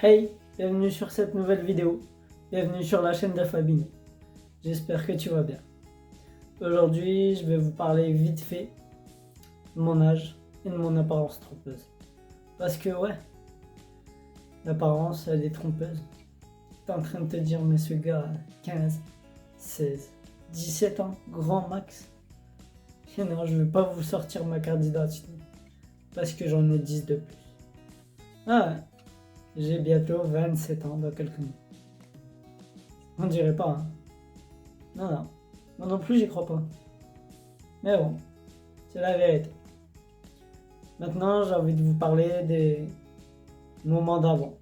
Hey, bienvenue sur cette nouvelle vidéo. Bienvenue sur la chaîne de Fabine. J'espère que tu vas bien. Aujourd'hui, je vais vous parler vite fait de mon âge et de mon apparence trompeuse. Parce que ouais, l'apparence, elle est trompeuse. T'es en train de te dire, mais ce gars a 15, 16, 17 ans, grand max. Et non, je vais pas vous sortir ma carte d'identité. Parce que j'en ai 10 de plus. Ah ouais. J'ai bientôt 27 ans dans quelques mois. On dirait pas, hein. Non. Moi non plus, j'y crois pas. Mais bon, c'est la vérité. Maintenant, j'ai envie de vous parler des moments d'avant.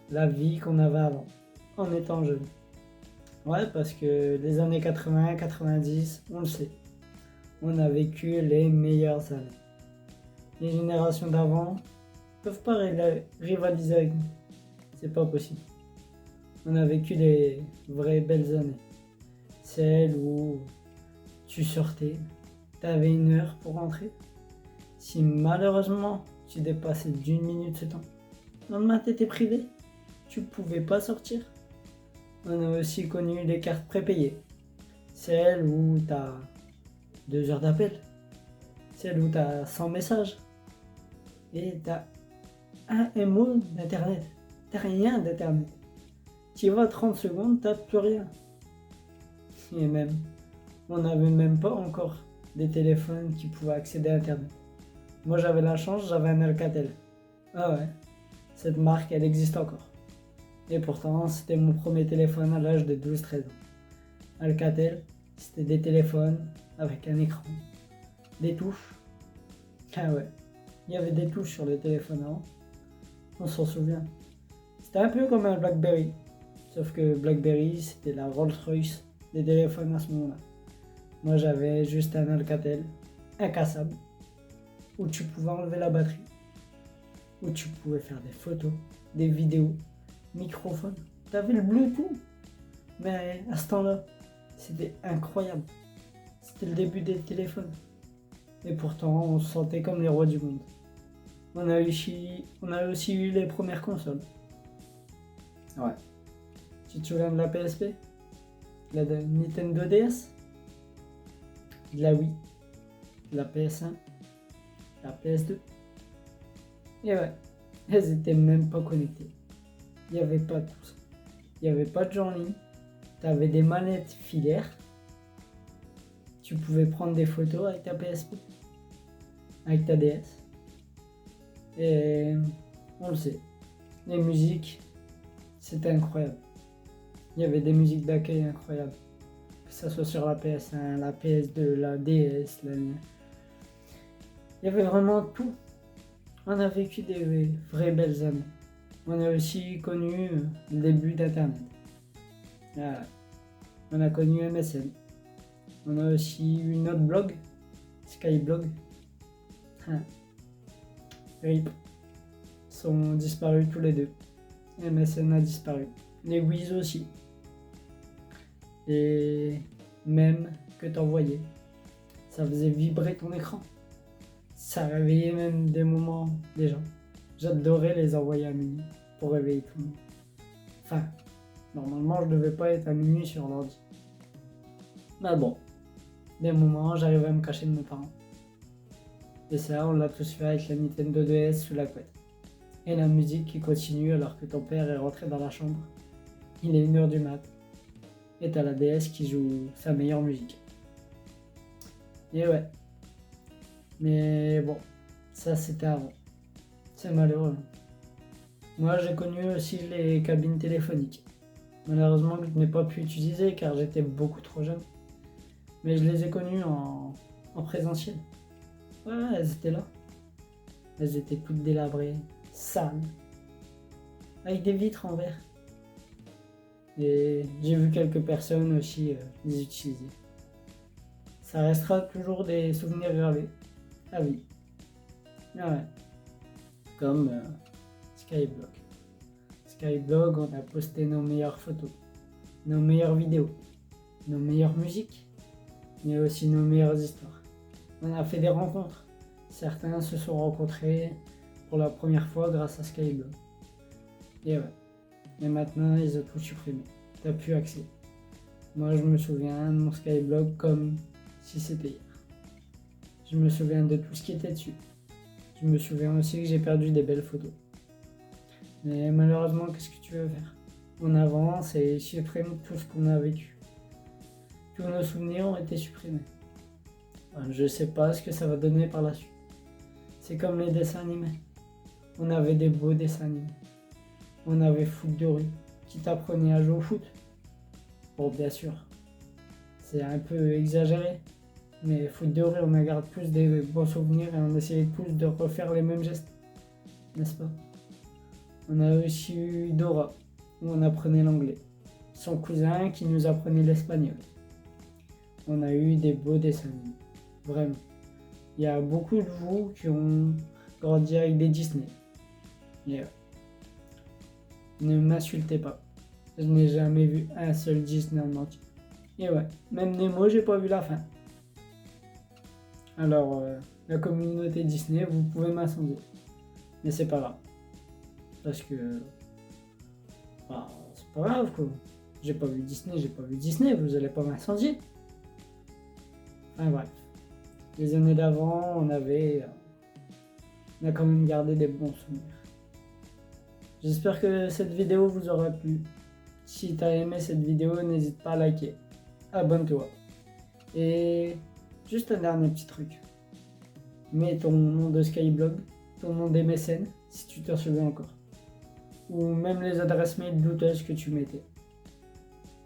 La vie qu'on avait avant, en étant jeune. Ouais, parce que les années 80, 90, on le sait. On a vécu les meilleures années. Les générations d'avant peuvent pas rivaliser avec nous. C'est pas possible. On a vécu des vraies belles années. Celles où tu sortais, t'avais une heure pour rentrer. Si malheureusement tu dépassais d'une minute ce temps, le lendemain t'étais privé, tu pouvais pas sortir. On a aussi connu les cartes prépayées. Celles où t'as 2 heures d'appel. Celles où t'as 100 messages. Et t'as un mot d'internet. T'as rien d'internet. Tu vas 30 secondes, t'as plus rien. Et même, on n'avait même pas encore des téléphones qui pouvaient accéder à internet. Moi j'avais la chance, j'avais un Alcatel. Ah ouais, cette marque elle existe encore. Et pourtant c'était mon premier téléphone à l'âge de 12-13 ans. Alcatel, c'était des téléphones avec un écran, des touches. Ah ouais, il y avait des touches sur les téléphones avant. On s'en souvient. C'était un peu comme un Blackberry. Sauf que Blackberry c'était la Rolls-Royce des téléphones à ce moment-là. Moi j'avais juste un Alcatel, incassable, où tu pouvais enlever la batterie, où tu pouvais faire des photos, des vidéos, microphone. T'avais le Bluetooth. Mais à ce temps-là, c'était incroyable. C'était le début des téléphones. Et pourtant, on se sentait comme les rois du monde. On a aussi eu les premières consoles. Ouais. Tu te souviens de la PSP? La Nintendo DS? De la Wii? De la PS1? La PS2? Et ouais, elles étaient même pas connectées. Il n'y avait pas tout ça. Il n'y avait pas de jeu en ligne. Tu avais des manettes filaires. Tu pouvais prendre des photos avec ta PSP, avec ta DS. Et on le sait, les musiques, c'était incroyable. Il y avait des musiques d'accueil incroyables. Que ce soit sur la PS1, la PS2, la DS. Il y avait vraiment tout. On a vécu des vraies belles années. On a aussi connu le début d'Internet. On a connu MSN. On a aussi eu notre blog, Skyblog. RIP. Ils sont disparus tous les deux. MSN a disparu. Les Wiz aussi. Et même que t'envoyais, ça faisait vibrer ton écran. Ça réveillait même des moments des gens. J'adorais les envoyer à minuit pour réveiller tout le monde. Enfin, normalement je devais pas être à minuit sur l'ordi. Mais bon, des moments j'arrivais à me cacher de mes parents. Et ça, on l'a tous fait avec la Nintendo DS sous la couette. Et la musique qui continue alors que ton père est rentré dans la chambre. Il est 1h du mat. Et t'as la DS qui joue sa meilleure musique. Et ouais. Mais bon, ça c'était avant. C'est malheureux. Moi j'ai connu aussi les cabines téléphoniques. Malheureusement que je n'ai pas pu utiliser car j'étais beaucoup trop jeune. Mais je les ai connues en présentiel. Ouais, elles étaient là. Elles étaient toutes délabrées, sales, avec des vitres en verre. Et j'ai vu quelques personnes aussi les utiliser. Ça restera toujours des souvenirs gravés à vie. Ah ouais. Comme Skyblog. Skyblog, on a posté nos meilleures photos, nos meilleures vidéos, nos meilleures musiques, mais aussi nos meilleures histoires. On a fait des rencontres. Certains se sont rencontrés pour la première fois grâce à Skyblog. Et ouais. Et maintenant, ils ont tout supprimé. T'as plus accès. Moi, je me souviens de mon Skyblog comme si c'était hier. Je me souviens de tout ce qui était dessus. Je me souviens aussi que j'ai perdu des belles photos. Mais malheureusement, qu'est-ce que tu veux faire? On avance et ils suppriment tout ce qu'on a vécu. Tous nos souvenirs ont été supprimés. Enfin, je sais pas ce que ça va donner par la suite. C'est comme les dessins animés. On avait des beaux dessins animés. On avait Foot de rue qui t'apprenait à jouer au foot. Bon, bien sûr, c'est un peu exagéré. Mais Foot de rue, on en garde plus des bons souvenirs et on essayait tous de refaire les mêmes gestes. N'est-ce pas? On a aussi eu Dora, où on apprenait l'anglais. Son cousin qui nous apprenait l'espagnol. On a eu des beaux dessins animés. Vraiment. Il y a beaucoup de vous qui ont grandi avec des Disney. Et ne m'insultez pas. Je n'ai jamais vu un seul Disney en entier. Et ouais, même Nemo, j'ai pas vu la fin. Alors, la communauté Disney, vous pouvez m'incendier. Mais c'est pas grave. Parce que... bah, c'est pas grave quoi. J'ai pas vu Disney, vous allez pas m'incendier. Enfin bref. Les années d'avant, on a quand même gardé des bons souvenirs. J'espère que cette vidéo vous aura plu. Si tu as aimé cette vidéo, n'hésite pas à liker. Abonne-toi. Et juste un dernier petit truc. Mets ton nom de Skyblog, ton nom d'MSN, si tu t'en souviens encore. Ou même les adresses mail douteuses que tu mettais.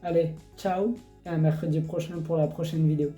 Allez, ciao et à mercredi prochain pour la prochaine vidéo.